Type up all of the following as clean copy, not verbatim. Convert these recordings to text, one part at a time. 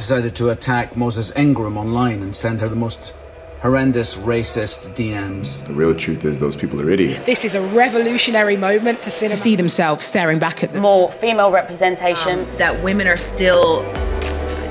decided to attack Moses Ingram online and send her the most horrendous racist DMs. The real truth is those people are idiots. This is a revolutionary moment for cinema. To see themselves staring back at them. More female representation. That women are still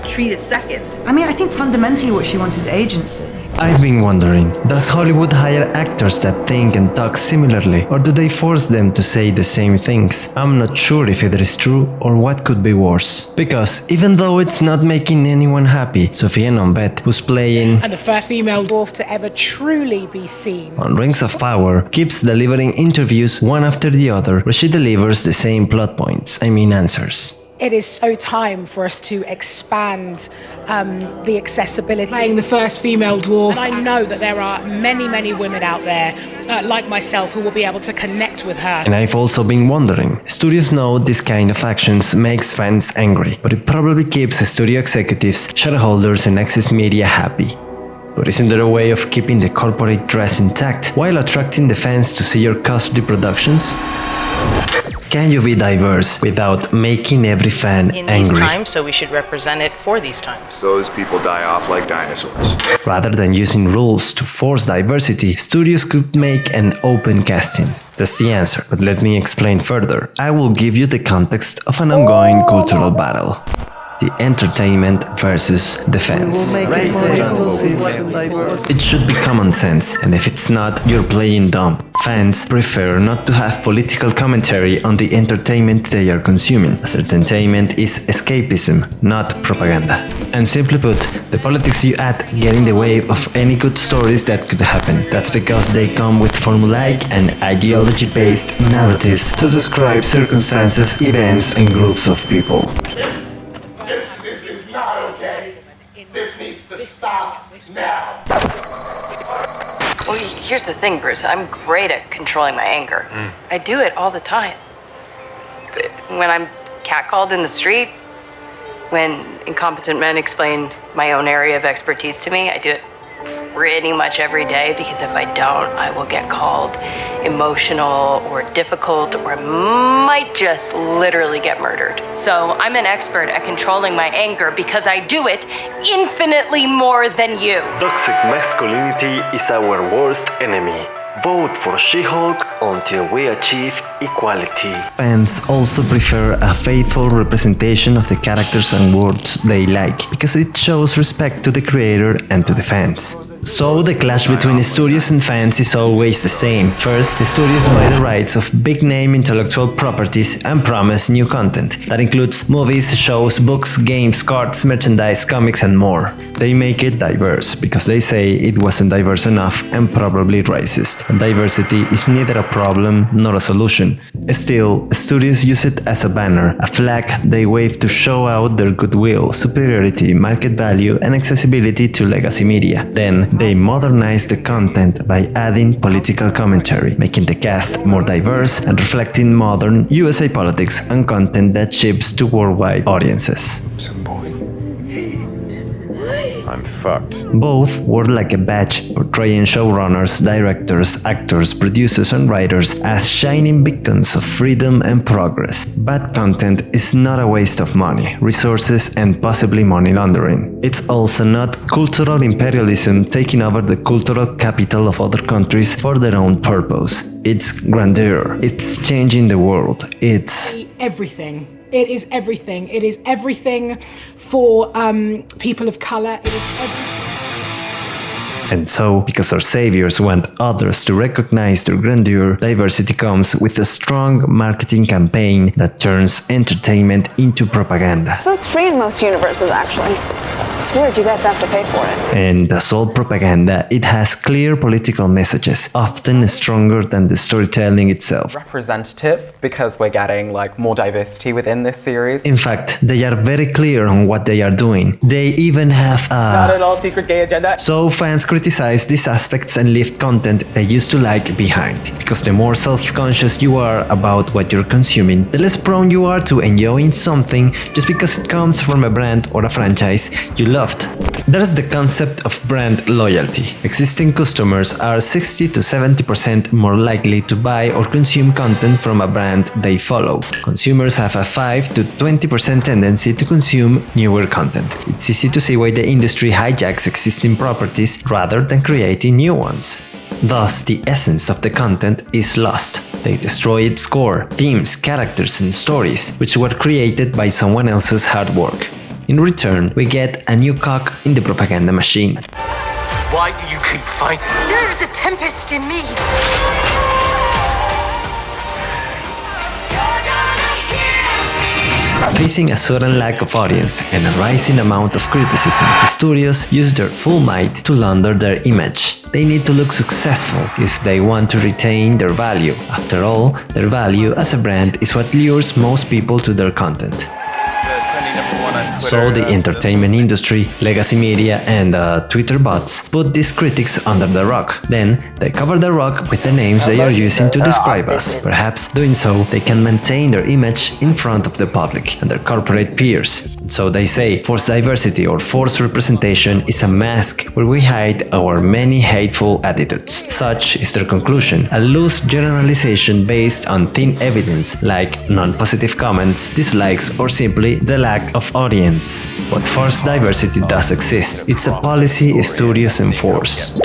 treated second. I mean, I think fundamentally what she wants is agency. I've been wondering, does Hollywood hire actors that think and talk similarly, or do they force them to say the same things? I'm not sure if either is true or what could be worse. Because even though it's not making anyone happy, Sofia Nombet, who's playing and the first female dwarf to ever truly be seen on Rings of Power, keeps delivering interviews one after the other where she delivers the same plot points, answers. It is so time for us to expand the accessibility. Playing the first female dwarf. And I know that there are many, many women out there, like myself, who will be able to connect with her. And I've also been wondering, studios know this kind of actions makes fans angry, but it probably keeps studio executives, shareholders and access media happy. But isn't there a way of keeping the corporate dress intact while attracting the fans to see your costly productions? Can you be diverse without making every fan in angry? These times, so we should represent it for these times. Those people die off like dinosaurs. Rather than using rules to force diversity, studios could make an open casting. That's the answer, but let me explain further. I will give you the context of an ongoing cultural battle. The entertainment versus the fans. It should be common sense, and if it's not, you're playing dumb. Fans prefer not to have political commentary on the entertainment they are consuming, as entertainment is escapism, not propaganda. And simply put, the politics you add get in the way of any good stories that could happen. That's because they come with formulaic and ideology-based narratives to describe circumstances, events, and groups of people. This is not okay. This needs to stop now. Well, here's the thing, Bruce. I'm great at controlling my anger. I do it all the time. But when I'm catcalled in the street, when incompetent men explain my own area of expertise to me, I do it pretty much every day, because if I don't, I will get called emotional or difficult, or I might just literally get murdered. So I'm an expert at controlling my anger because I do it infinitely more than you. Toxic masculinity is our worst enemy. Vote for She-Hulk until we achieve equality. Fans also prefer a faithful representation of the characters and worlds they like, because it shows respect to the creator and to the fans. So the clash between studios and fans is always the same. First, the studios buy the rights of big-name intellectual properties and promise new content. That includes movies, shows, books, games, cards, merchandise, comics and more. They make it diverse because they say it wasn't diverse enough and probably racist. And diversity is neither a problem nor a solution. Still, studios use it as a banner, a flag they wave to show out their goodwill, superiority, market value and accessibility to legacy media. Then, they modernize the content by adding political commentary, making the cast more diverse and reflecting modern USA politics and content that ships to worldwide audiences. I'm fucked. Both work like a badge, portraying showrunners, directors, actors, producers and writers as shining beacons of freedom and progress. Bad content is not a waste of money, resources and possibly money laundering. It's also not cultural imperialism taking over the cultural capital of other countries for their own purpose. It's grandeur. It's changing the world. It's everything. It is everything. It is everything for people of color. It is everything. And so, because our saviors want others to recognize their grandeur, diversity comes with a strong marketing campaign that turns entertainment into propaganda. So it's free in most universes, actually. It's weird, you guys have to pay for it. And as all propaganda, it has clear political messages, often stronger than the storytelling itself. Representative, because we're getting more diversity within this series. In fact, they are very clear on what they are doing. They even have a not at all secret gay agenda. So fans criticize these aspects and leave content they used to like behind. Because the more self-conscious you are about what you're consuming, the less prone you are to enjoying something just because it comes from a brand or a franchise you loved. There's the concept of brand loyalty. Existing customers are 60 to 70% more likely to buy or consume content from a brand they follow. Consumers have a 5 to 20% tendency to consume newer content. It's easy to see why the industry hijacks existing properties rather than creating new ones. Thus, the essence of the content is lost. They destroy its core, themes, characters, and stories, which were created by someone else's hard work. In return, we get a new cog in the propaganda machine. Why do you keep fighting? There is a tempest in me. Facing a sudden lack of audience and a rising amount of criticism, the studios use their full might to launder their image. They need to look successful if they want to retain their value. After all, their value as a brand is what lures most people to their content. So the entertainment industry, legacy media, and Twitter bots put these critics under the rock. Then they cover the rock with the names they are using to describe us. Perhaps doing so, they can maintain their image in front of the public and their corporate peers. So they say, forced diversity or forced representation is a mask where we hide our many hateful attitudes. Such is their conclusion, a loose generalization based on thin evidence like non-positive comments, dislikes, or simply the lack of audience. But forced diversity does exist. It's a policy studios enforce.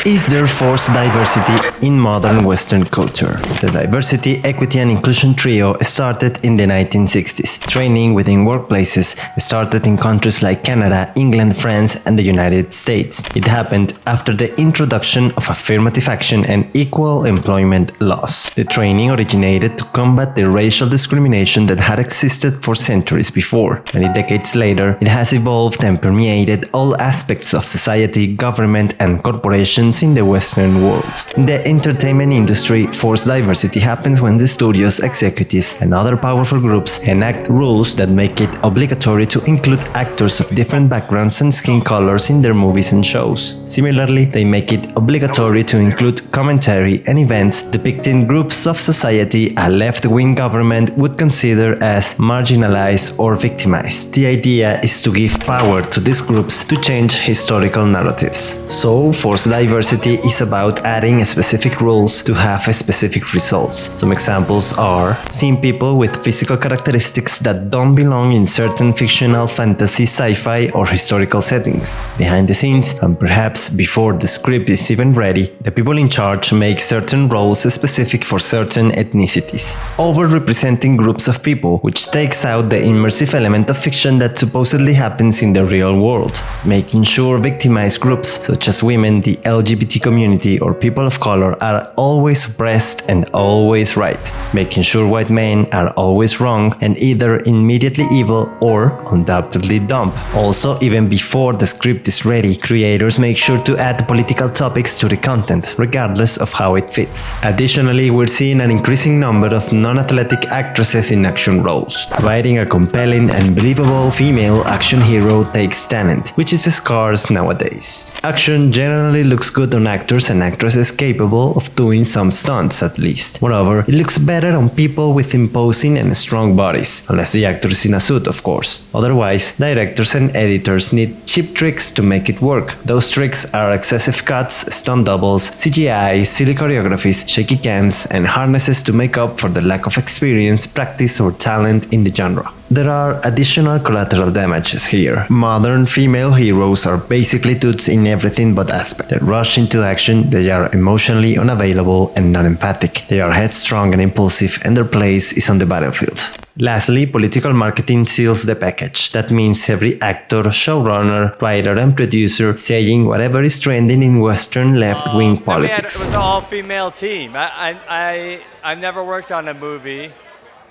Is there forced diversity in modern Western culture? The diversity, equity, and inclusion trio started in the 1960s. Training within workplaces started in countries like Canada, England, France, and the United States. It happened after the introduction of affirmative action and equal employment laws. The training originated to combat the racial discrimination that had existed for centuries before. Many decades later, it has evolved and permeated all aspects of society, government, and corporations in the Western world. In the entertainment industry, forced diversity happens when the studios, executives, and other powerful groups enact rules that make it obligatory to include actors of different backgrounds and skin colors in their movies and shows. Similarly, they make it obligatory to include commentary and events depicting groups of society a left-wing government would consider as marginalized or victimized. The idea is to give power to these groups to change historical narratives. So, forced diversity is about adding specific rules to have specific results. Some examples are seeing people with physical characteristics that don't belong in certain fictional, fantasy, sci-fi, or historical settings. Behind the scenes, and perhaps before the script is even ready, the people in charge make certain roles specific for certain ethnicities, over-representing groups of people, which takes out the immersive element of fiction that supposedly happens in the real world, making sure victimized groups such as women, the LGBT community, or people of color are always oppressed and always right, making sure white men are always wrong and either immediately evil or undoubtedly dumb. Also, even before the script is ready, creators make sure to add political topics to the content, regardless of how it fits. Additionally, we're seeing an increasing number of non-athletic actresses in action roles. Writing a compelling and believable female action hero takes talent, which is scarce nowadays. Action generally looks good on actors and actresses capable of doing some stunts at least. Moreover, it looks better on people with imposing and strong bodies, unless the actor is in a suit, of course. Otherwise, directors and editors need cheap tricks to make it work. Those tricks are excessive cuts, stunt doubles, CGI, silly choreographies, shaky cams, and harnesses to make up for the lack of experience, practice, or talent in the genre. There are additional collateral damages here. Modern female heroes are basically dudes in everything but aspect. They rush into action, they are emotionally unavailable and non-empathic. They are headstrong and impulsive, and their place is on the battlefield. Lastly, political marketing seals the package. That means every actor, showrunner, writer, and producer saying whatever is trending in Western left-wing politics. It was an all-female team. I've never worked on a movie.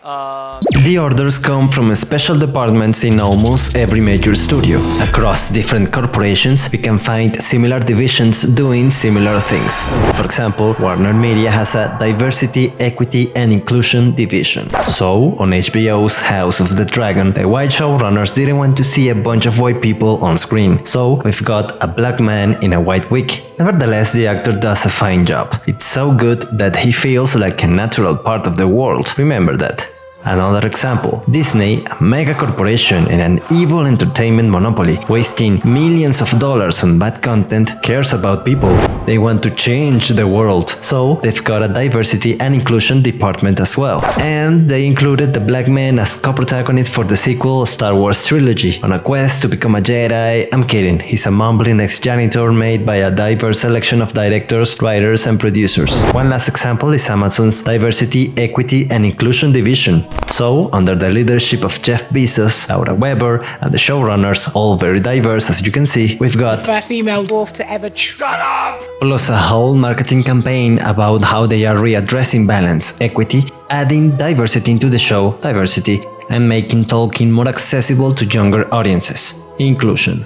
The orders come from special departments in almost every major studio. Across different corporations, we can find similar divisions doing similar things. For example, Warner Media has a diversity, equity, and inclusion division. So, on HBO's House of the Dragon, the white showrunners didn't want to see a bunch of white people on screen. So, we've got a black man in a white wig. Nevertheless, the actor does a fine job. It's so good that he feels like a natural part of the world. Remember that. Another example, Disney, a mega corporation and an evil entertainment monopoly, wasting millions of dollars on bad content, cares about people. They want to change the world, so they've got a diversity and inclusion department as well. And they included the black man as co-protagonist for the sequel Star Wars trilogy. On a quest to become a Jedi, I'm kidding, he's a mumbling ex-janitor made by a diverse selection of directors, writers and producers. One last example is Amazon's Diversity, Equity and Inclusion division. So, under the leadership of Jeff Bezos, Laura Weber, and the showrunners, all very diverse as you can see, we've got first female dwarf to ever plus a whole marketing campaign about how they are readdressing balance, equity, adding diversity into the show, diversity, and making Tolkien more accessible to younger audiences, inclusion.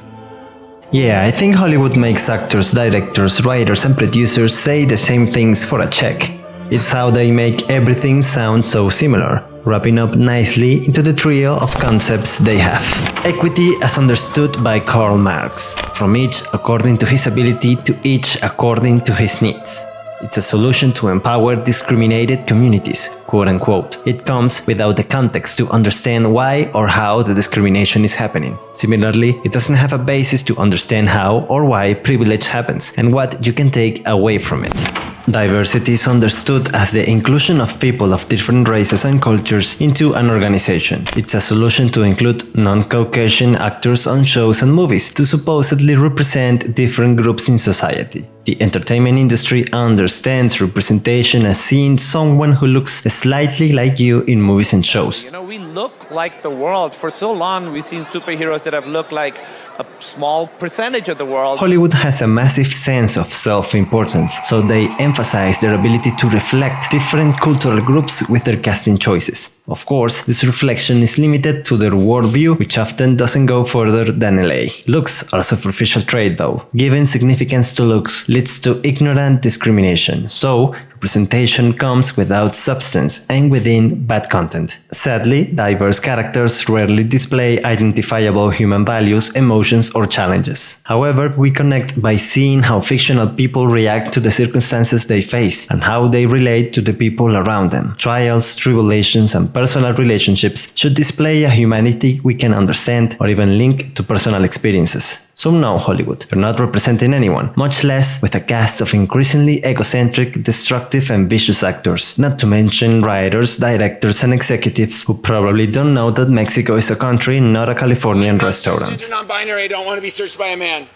Yeah, I think Hollywood makes actors, directors, writers and producers say the same things for a check. It's how they make everything sound so similar, wrapping up nicely into the trio of concepts they have. Equity as understood by Karl Marx, from each according to his ability to each according to his needs. It's a solution to empower discriminated communities, quote unquote. It comes without the context to understand why or how the discrimination is happening. Similarly, it doesn't have a basis to understand how or why privilege happens and what you can take away from it. Diversity is understood as the inclusion of people of different races and cultures into an organization. It's a solution to include non-Caucasian actors on shows and movies to supposedly represent different groups in society. The entertainment industry understands representation as seeing someone who looks slightly like you in movies and shows. You know, we look like the world. For so long, we've seen superheroes that have looked like a small percentage of the world. Hollywood has a massive sense of self-importance, so they emphasize their ability to reflect different cultural groups with their casting choices. Of course, this reflection is limited to their worldview, which often doesn't go further than LA. Looks are a superficial trait though. Giving significance to looks leads to ignorant discrimination, so representation comes without substance and within bad content. Sadly, diverse characters rarely display identifiable human values, emotions, or challenges. However, we connect by seeing how fictional people react to the circumstances they face and how they relate to the people around them. Trials, tribulations, and personal relationships should display a humanity we can understand or even link to personal experiences. So no, Hollywood, you're not representing anyone, much less with a cast of increasingly egocentric, destructive and vicious actors, not to mention writers, directors and executives who probably don't know that Mexico is a country, not a Californian restaurant. I'm non-binary, I don't want to be searched by a man.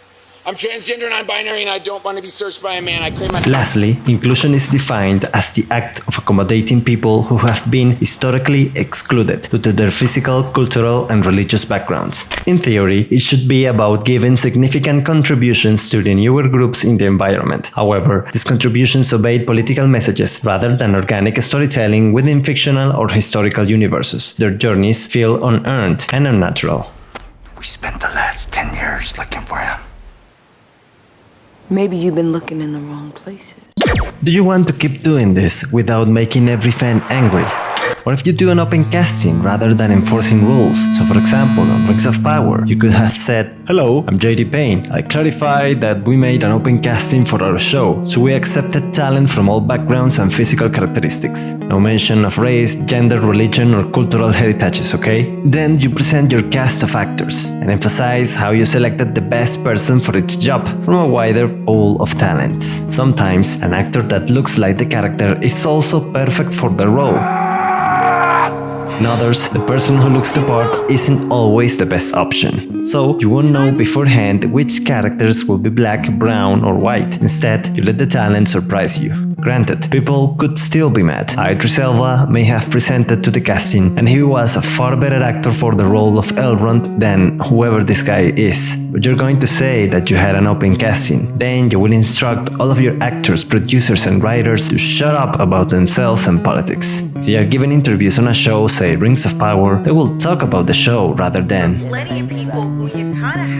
I'm transgender, non-binary, and I don't want to be searched by a man. I claim my... Lastly, inclusion is defined as the act of accommodating people who have been historically excluded due to their physical, cultural, and religious backgrounds. In theory, it should be about giving significant contributions to the newer groups in the environment. However, these contributions obeyed political messages rather than organic storytelling within fictional or historical universes. Their journeys feel unearned and unnatural. We spent the last 10 years looking for him. Maybe you've been looking in the wrong places. Do you want to keep doing this without making every fan angry? Or if you do an open casting rather than enforcing rules, so for example on Rings of Power, you could have said, "Hello, I'm JD Payne. I clarified that we made an open casting for our show, so we accepted talent from all backgrounds and physical characteristics. No mention of race, gender, religion or cultural heritages, okay?" Then you present your cast of actors and emphasize how you selected the best person for each job from a wider pool of talents. Sometimes an actor that looks like the character is also perfect for the role. In others, the person who looks the part isn't always the best option. So, you won't know beforehand which characters will be black, brown or white. Instead, you let the talent surprise you. Granted, people could still be mad. Idris Elba may have presented to the casting and he was a far better actor for the role of Elrond than whoever this guy is. But you're going to say that you had an open casting. Then you will instruct all of your actors, producers and writers to shut up about themselves and politics. If they are giving interviews on a show, say Rings of Power, they will talk about the show rather than...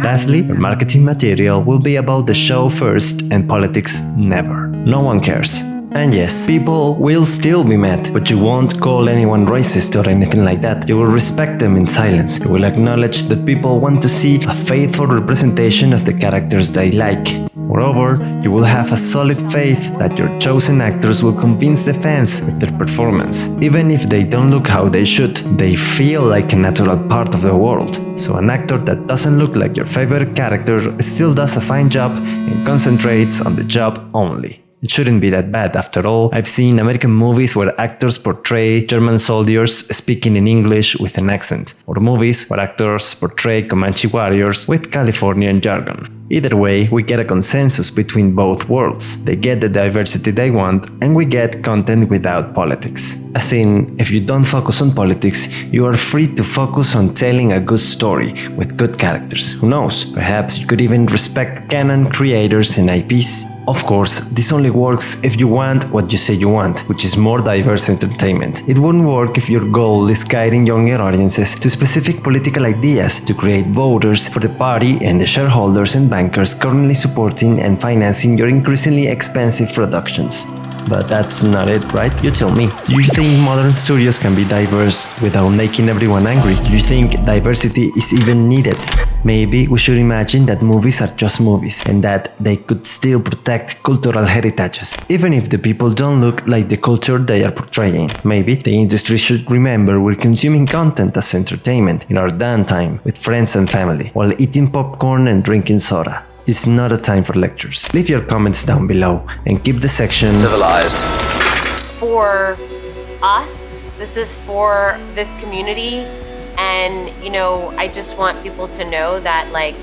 Lastly, your marketing material will be about the show first and politics never. No one cares. And yes, people will still be mad, but you won't call anyone racist or anything like that. You will respect them in silence. You will acknowledge that people want to see a faithful representation of the characters they like. Moreover, you will have a solid faith that your chosen actors will convince the fans with their performance. Even if they don't look how they should, they feel like a natural part of the world. So an actor that doesn't look like your favorite character still does a fine job and concentrates on the job only. It shouldn't be that bad after all. I've seen American movies where actors portray German soldiers speaking in English with an accent, or movies where actors portray Comanche warriors with Californian jargon. Either way, we get a consensus between both worlds. They get the diversity they want, and we get content without politics. As in, if you don't focus on politics, you are free to focus on telling a good story with good characters. Who knows? Perhaps you could even respect canon creators and IPs. Of course, this only works if you want what you say you want, which is more diverse entertainment. It wouldn't work if your goal is guiding younger audiences to specific political ideas to create voters for the party and the shareholders and bankers currently supporting and financing your increasingly expensive productions. But that's not it, right? You tell me. Do you think modern studios can be diverse without making everyone angry? Do you think diversity is even needed? Maybe we should imagine that movies are just movies and that they could still protect cultural heritages, even if the people don't look like the culture they are portraying. Maybe the industry should remember we're consuming content as entertainment in our downtime with friends and family, while eating popcorn and drinking soda. It's not a time for lectures. Leave your comments down below and keep the section civilized. For us, this is for this community, and you know, I just want people to know that like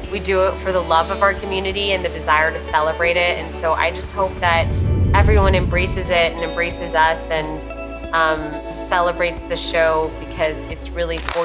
we do it for the love of our community and the desire to celebrate it. And so I just hope that everyone embraces it and embraces us and celebrates the show, because it's really for you.